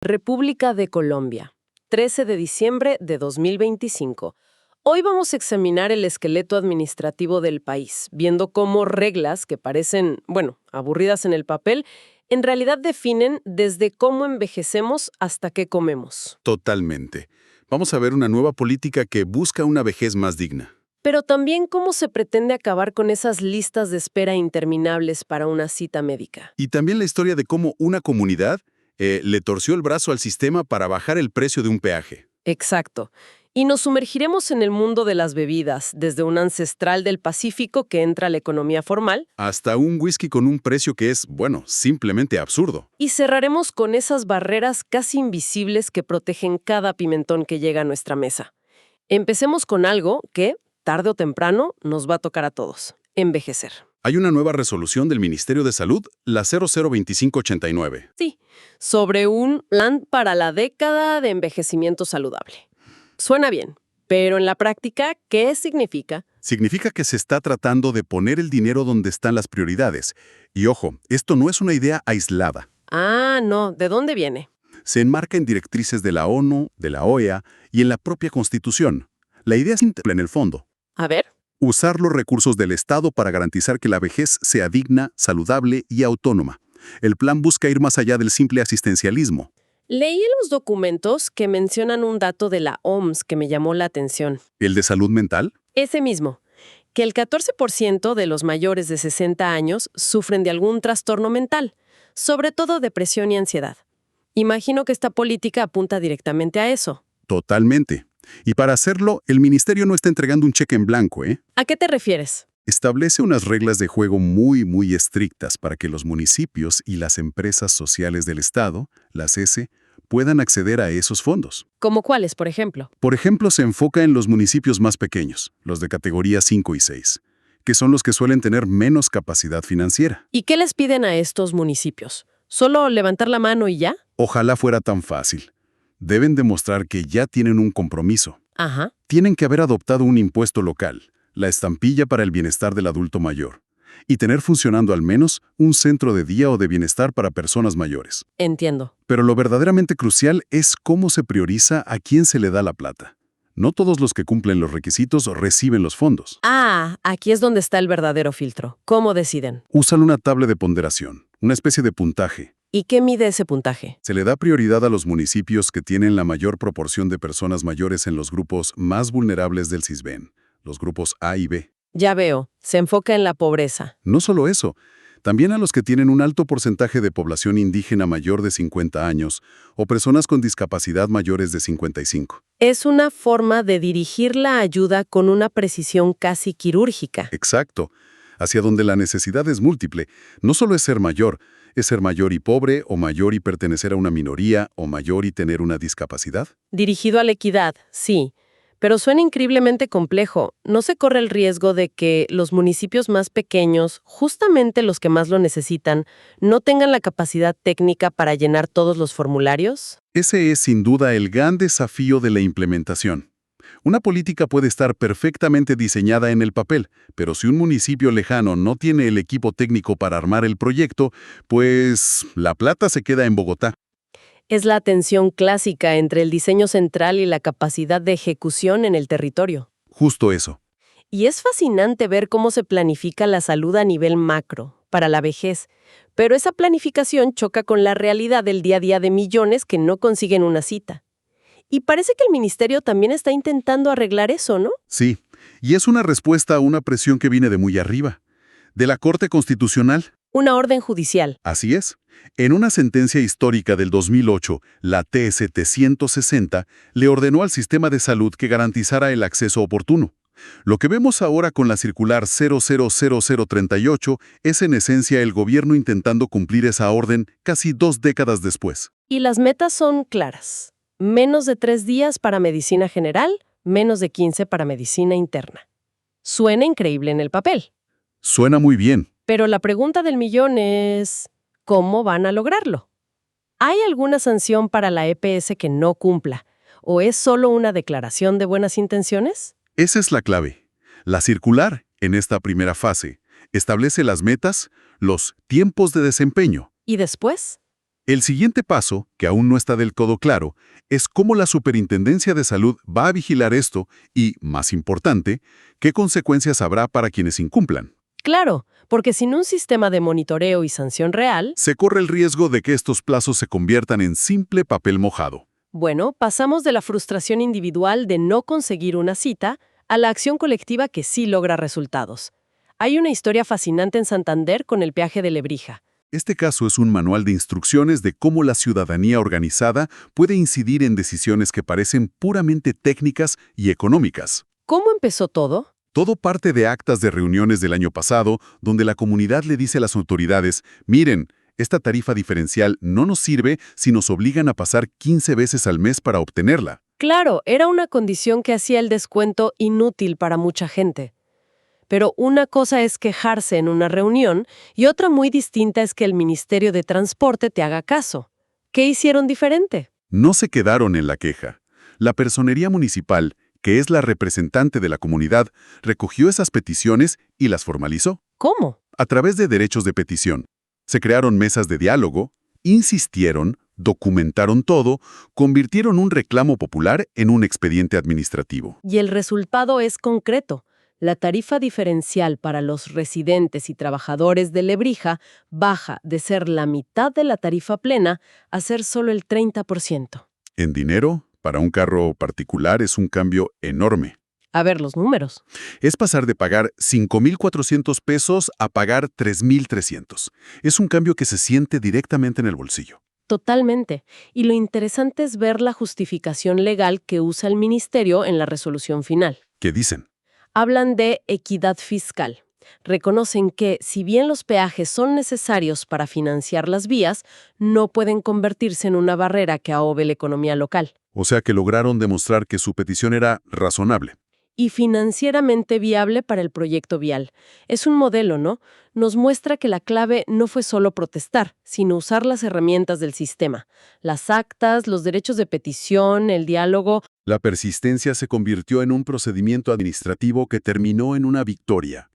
República de Colombia, 13 de diciembre de 2025. Hoy vamos a examinar el esqueleto administrativo del país, viendo cómo reglas que parecen, aburridas en el papel, en realidad definen desde cómo envejecemos hasta qué comemos. Totalmente. Vamos a ver una nueva política que busca una vejez más digna. Pero también cómo se pretende acabar con esas listas de espera interminables para una cita médica. Y también la historia de cómo una comunidad le torció el brazo al sistema para bajar el precio de un peaje. Exacto. Y nos sumergiremos en el mundo de las bebidas, desde un ancestral del Pacífico que entra a la economía formal. Hasta un whisky con un precio que es, simplemente absurdo. Y cerraremos con esas barreras casi invisibles que protegen cada pimentón que llega a nuestra mesa. Empecemos con algo que, tarde o temprano, nos va a tocar a todos: envejecer. Hay una nueva resolución del Ministerio de Salud, la 002589. Sí, sobre un plan para la década de envejecimiento saludable. Suena bien, pero en la práctica, ¿qué significa? Significa que se está tratando de poner el dinero donde están las prioridades. Y ojo, esto no es una idea aislada. Ah, no, ¿de dónde viene? Se enmarca en directrices de la ONU, de la OEA y en la propia Constitución. La idea es simple en el fondo. A ver. Usar los recursos del Estado para garantizar que la vejez sea digna, saludable y autónoma. El plan busca ir más allá del simple asistencialismo. Leí en los documentos que mencionan un dato de la OMS que me llamó la atención. ¿El de salud mental? Ese mismo, que el 14% de los mayores de 60 años sufren de algún trastorno mental, sobre todo depresión y ansiedad. Imagino que esta política apunta directamente a eso. Totalmente. Y para hacerlo, el ministerio no está entregando un cheque en blanco, ¿eh? ¿A qué te refieres? Establece unas reglas de juego muy estrictas para que los municipios y las empresas sociales del Estado, las S, puedan acceder a esos fondos. ¿Cómo cuáles, por ejemplo? Por ejemplo, se enfoca en los municipios más pequeños, los de categoría 5 y 6, que son los que suelen tener menos capacidad financiera. ¿Y qué les piden a estos municipios? ¿Solo levantar la mano y ya? Ojalá fuera tan fácil. Deben demostrar que ya tienen un compromiso. Ajá. Tienen que haber adoptado un impuesto local, la estampilla para el bienestar del adulto mayor, y tener funcionando al menos un centro de día o de bienestar para personas mayores. Entiendo. Pero lo verdaderamente crucial es cómo se prioriza a quién se le da la plata. No todos los que cumplen los requisitos reciben los fondos. Ah, aquí es donde está el verdadero filtro. ¿Cómo deciden? Usan una tabla de ponderación, una especie de puntaje. ¿Y qué mide ese puntaje? Se le da prioridad a los municipios que tienen la mayor proporción de personas mayores en los grupos más vulnerables del CISBEN, los grupos A y B. Ya veo, se enfoca en la pobreza. No solo eso, también a los que tienen un alto porcentaje de población indígena mayor de 50 años o personas con discapacidad mayores de 55. Es una forma de dirigir la ayuda con una precisión casi quirúrgica. Exacto, hacia donde la necesidad es múltiple. No solo es ser mayor y pobre, o mayor y pertenecer a una minoría, o mayor y tener una discapacidad. Dirigido a la equidad, sí. Pero suena increíblemente complejo. ¿No se corre el riesgo de que los municipios más pequeños, justamente los que más lo necesitan, no tengan la capacidad técnica para llenar todos los formularios? Ese es sin duda el gran desafío de la implementación. Una política puede estar perfectamente diseñada en el papel, pero si un municipio lejano no tiene el equipo técnico para armar el proyecto, pues la plata se queda en Bogotá. Es la tensión clásica entre el diseño central y la capacidad de ejecución en el territorio. Justo eso. Y es fascinante ver cómo se planifica la salud a nivel macro, para la vejez, pero esa planificación choca con la realidad del día a día de millones que no consiguen una cita. Y parece que el ministerio también está intentando arreglar eso, ¿no? Sí, y es una respuesta a una presión que viene de muy arriba, de la Corte Constitucional. Una orden judicial. Así es. En una sentencia histórica del 2008, la T-760 le ordenó al sistema de salud que garantizara el acceso oportuno. Lo que vemos ahora con la circular 000038 es en esencia el gobierno intentando cumplir esa orden casi 2 décadas después. Y las metas son claras. Menos de 3 días para medicina general, menos de 15 para medicina interna. Suena increíble en el papel. Suena muy bien. Pero la pregunta del millón es, ¿cómo van a lograrlo? ¿Hay alguna sanción para la EPS que no cumpla? ¿O es solo una declaración de buenas intenciones? Esa es la clave. La circular, en esta primera fase, establece las metas, los tiempos de desempeño. ¿Y después? El siguiente paso, que aún no está del todo claro, es cómo la Superintendencia de Salud va a vigilar esto y, más importante, qué consecuencias habrá para quienes incumplan. Claro, porque sin un sistema de monitoreo y sanción real, Se corre el riesgo de que estos plazos se conviertan en simple papel mojado. bueno, pasamos de la frustración individual de no conseguir una cita a la acción colectiva que sí logra resultados. Hay una historia fascinante en Santander con el peaje de Lebrija. Este caso es un manual de instrucciones de cómo la ciudadanía organizada puede incidir en decisiones que parecen puramente técnicas y económicas. ¿Cómo empezó todo? Todo parte de actas de reuniones del año pasado, donde la comunidad le dice a las autoridades, miren, esta tarifa diferencial no nos sirve si nos obligan a pasar 15 veces al mes para obtenerla. Claro, era una condición que hacía el descuento inútil para mucha gente. Pero una cosa es quejarse en una reunión y otra muy distinta es que el Ministerio de Transporte te haga caso. ¿Qué hicieron diferente? No se quedaron en la queja. La Personería Municipal, que es la representante de la comunidad, recogió esas peticiones y las formalizó. ¿Cómo? A través de derechos de petición. Se crearon mesas de diálogo, insistieron, documentaron todo, convirtieron un reclamo popular en un expediente administrativo. Y el resultado es concreto. La tarifa diferencial para los residentes y trabajadores de Lebrija baja de ser la mitad de la tarifa plena a ser solo el 30%. En dinero, para un carro particular es un cambio enorme. A ver los números. Es pasar de pagar 5,400 pesos a pagar 3,300. Es un cambio que se siente directamente en el bolsillo. Totalmente. Y lo interesante es ver la justificación legal que usa el ministerio en la resolución final. ¿Qué dicen? Hablan de equidad fiscal. Reconocen que, si bien los peajes son necesarios para financiar las vías, no pueden convertirse en una barrera que ahogue la economía local. O sea que lograron demostrar que su petición era razonable. Y financieramente viable para el proyecto vial. Es un modelo, ¿no? Nos muestra que la clave no fue solo protestar, sino usar las herramientas del sistema. Las actas, los derechos de petición, el diálogo. La persistencia se convirtió en un procedimiento administrativo que terminó en una victoria.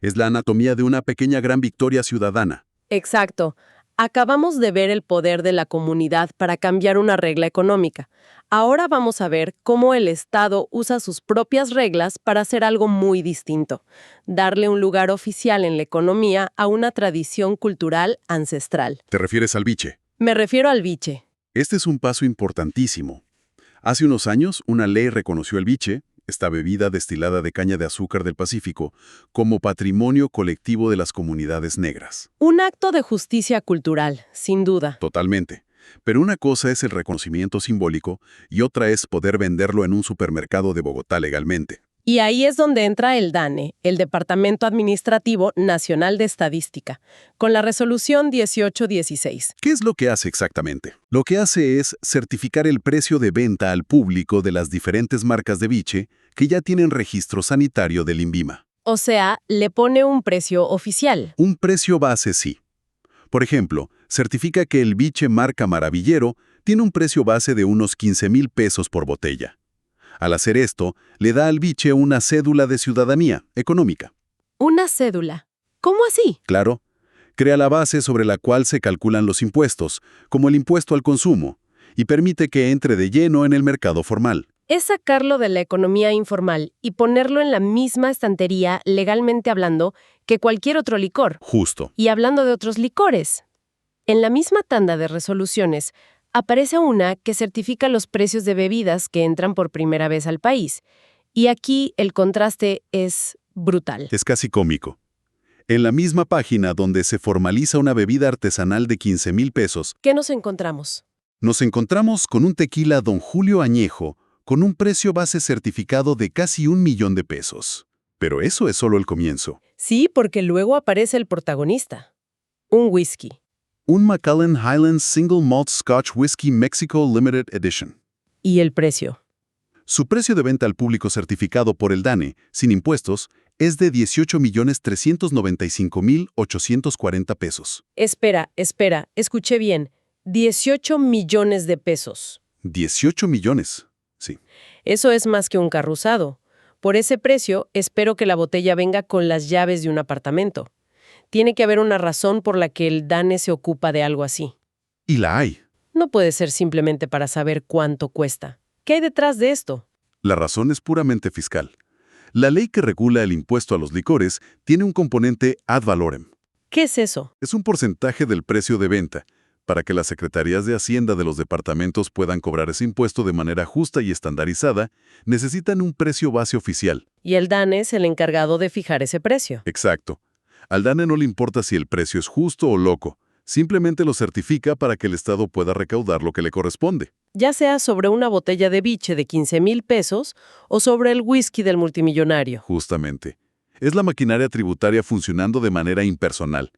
Es la anatomía de una pequeña gran victoria ciudadana. Exacto. Acabamos de ver el poder de la comunidad para cambiar una regla económica. Ahora vamos a ver cómo el Estado usa sus propias reglas para hacer algo muy distinto, darle un lugar oficial en la economía a una tradición cultural ancestral. ¿Te refieres al biche? Me refiero al biche. Este es un paso importantísimo. Hace unos años, una ley reconoció el biche, esta bebida destilada de caña de azúcar del Pacífico, como patrimonio colectivo de las comunidades negras. Un acto de justicia cultural, sin duda. Totalmente. Pero una cosa es el reconocimiento simbólico y otra es poder venderlo en un supermercado de Bogotá legalmente. Y ahí es donde entra el DANE, el Departamento Administrativo Nacional de Estadística, con la resolución 1816. ¿Qué es lo que hace exactamente? Lo que hace es certificar el precio de venta al público de las diferentes marcas de biche que ya tienen registro sanitario del INVIMA. O sea, le pone un precio oficial. Un precio base sí. Por ejemplo, certifica que el biche marca Maravillero tiene un precio base de unos 15,000 pesos por botella. Al hacer esto, le da al biche una cédula de ciudadanía económica. ¿Una cédula? ¿Cómo así? Claro, crea la base sobre la cual se calculan los impuestos, como el impuesto al consumo, y permite que entre de lleno en el mercado formal. Es sacarlo de la economía informal y ponerlo en la misma estantería, legalmente hablando, que cualquier otro licor. Justo. Y hablando de otros licores, en la misma tanda de resoluciones, aparece una que certifica los precios de bebidas que entran por primera vez al país. Y aquí el contraste es brutal. Es casi cómico. En la misma página donde se formaliza una bebida artesanal de 15,000 pesos, ¿Qué nos encontramos? nos encontramos con un tequila Don Julio Añejo con un precio base certificado de casi 1,000,000 de pesos. Pero eso es solo el comienzo. Sí, porque luego aparece el protagonista. Un whisky. Un Macallan Highlands Single Malt Scotch Whisky Mexico Limited Edition. ¿Y el precio? Su precio de venta al público certificado por el DANE, sin impuestos, es de 18,395,840 pesos. Espera, escuché bien. 18 millones de pesos. 18 millones, sí. Eso es más que un carro usado. Por ese precio, espero que la botella venga con las llaves de un apartamento. Tiene que haber una razón por la que el DANE se ocupa de algo así. Y la hay. No puede ser simplemente para saber cuánto cuesta. ¿Qué hay detrás de esto? La razón es puramente fiscal. La ley que regula el impuesto a los licores tiene un componente ad valorem. ¿Qué es eso? Es un porcentaje del precio de venta, para que las secretarías de Hacienda de los departamentos puedan cobrar ese impuesto de manera justa y estandarizada, necesitan un precio base oficial. Y el DANE es el encargado de fijar ese precio. Exacto. Al DANE no le importa si el precio es justo o loco, simplemente lo certifica para que el Estado pueda recaudar lo que le corresponde. Ya sea sobre una botella de biche de 15,000 pesos o sobre el whisky del multimillonario. Justamente. Es la maquinaria tributaria funcionando de manera impersonal.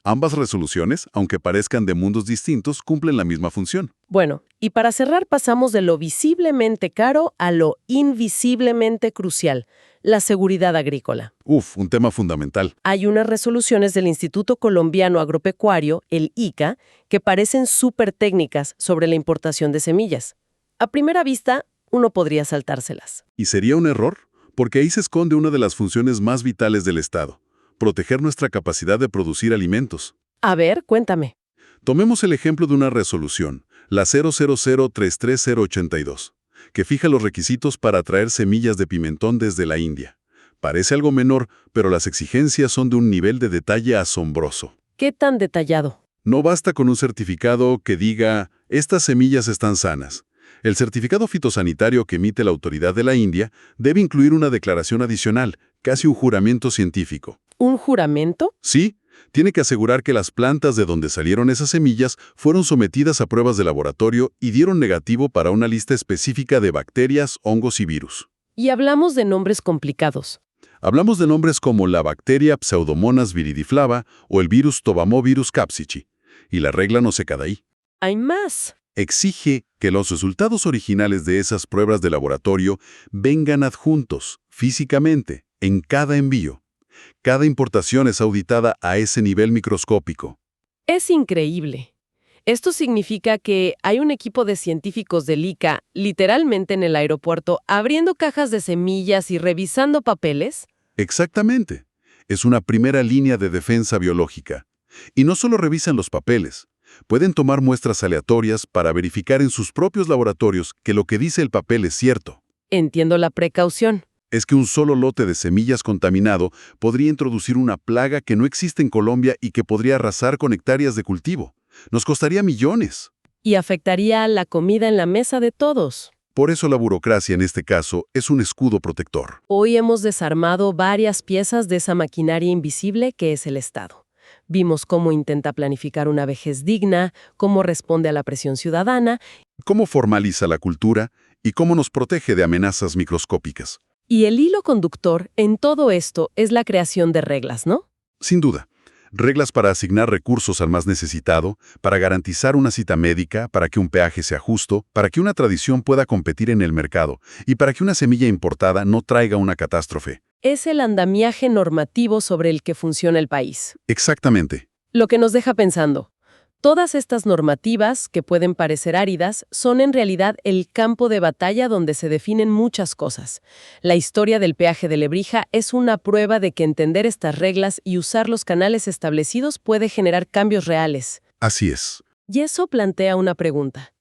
Ambas resoluciones, aunque parezcan de mundos distintos, cumplen la misma función. Bueno, y para cerrar pasamos de lo visiblemente caro a lo invisiblemente crucial, la seguridad agrícola. Un tema fundamental. Hay unas resoluciones del Instituto Colombiano Agropecuario, el ICA, que parecen súper técnicas sobre la importación de semillas. A primera vista, uno podría saltárselas. Y sería un error, porque ahí se esconde una de las funciones más vitales del Estado: proteger nuestra capacidad de producir alimentos. A ver, cuéntame. Tomemos el ejemplo de una resolución, la 000-33082, que fija los requisitos para traer semillas de pimentón desde la India. Parece algo menor, pero las exigencias son de un nivel de detalle asombroso. ¿Qué tan detallado? No basta con un certificado que diga, estas semillas están sanas. El certificado fitosanitario que emite la autoridad de la India debe incluir una declaración adicional, casi un juramento científico. ¿Un juramento? Sí, tiene que asegurar que las plantas de donde salieron esas semillas fueron sometidas a pruebas de laboratorio y dieron negativo para una lista específica de bacterias, hongos y virus. Y hablamos de nombres complicados. Hablamos de nombres como la bacteria Pseudomonas viridiflava o el virus Tobamovirus capsici. Y la regla no se queda ahí. Hay más. Exige que los resultados originales de esas pruebas de laboratorio vengan adjuntos, físicamente, en cada envío. Cada importación es auditada a ese nivel microscópico. Es increíble. Esto significa que hay un equipo de científicos del ICA, literalmente en el aeropuerto, abriendo cajas de semillas y revisando papeles. Exactamente. Es una primera línea de defensa biológica. Y no solo revisan los papeles. Pueden tomar muestras aleatorias para verificar en sus propios laboratorios que lo que dice el papel es cierto. Entiendo la precaución. Es que un solo lote de semillas contaminado podría introducir una plaga que no existe en Colombia y que podría arrasar con hectáreas de cultivo. Nos costaría millones. Y afectaría a la comida en la mesa de todos. Por eso la burocracia en este caso es un escudo protector. Hoy hemos desarmado varias piezas de esa maquinaria invisible que es el Estado. Vimos cómo intenta planificar una vejez digna, cómo responde a la presión ciudadana. Cómo formaliza la cultura y cómo nos protege de amenazas microscópicas. Y el hilo conductor en todo esto es la creación de reglas, ¿no? Sin duda. Reglas para asignar recursos al más necesitado, para garantizar una cita médica, para que un peaje sea justo, para que una tradición pueda competir en el mercado y para que una semilla importada no traiga una catástrofe. Es el andamiaje normativo sobre el que funciona el país. Exactamente. Lo que nos deja pensando. Todas estas normativas, que pueden parecer áridas, son en realidad el campo de batalla donde se definen muchas cosas. La historia del peaje de Lebrija es una prueba de que entender estas reglas y usar los canales establecidos puede generar cambios reales. Así es. Y eso plantea una pregunta.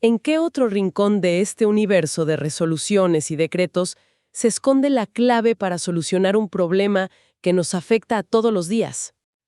¿En qué otro rincón de este universo de resoluciones y decretos se esconde la clave para solucionar un problema que nos afecta a todos los días?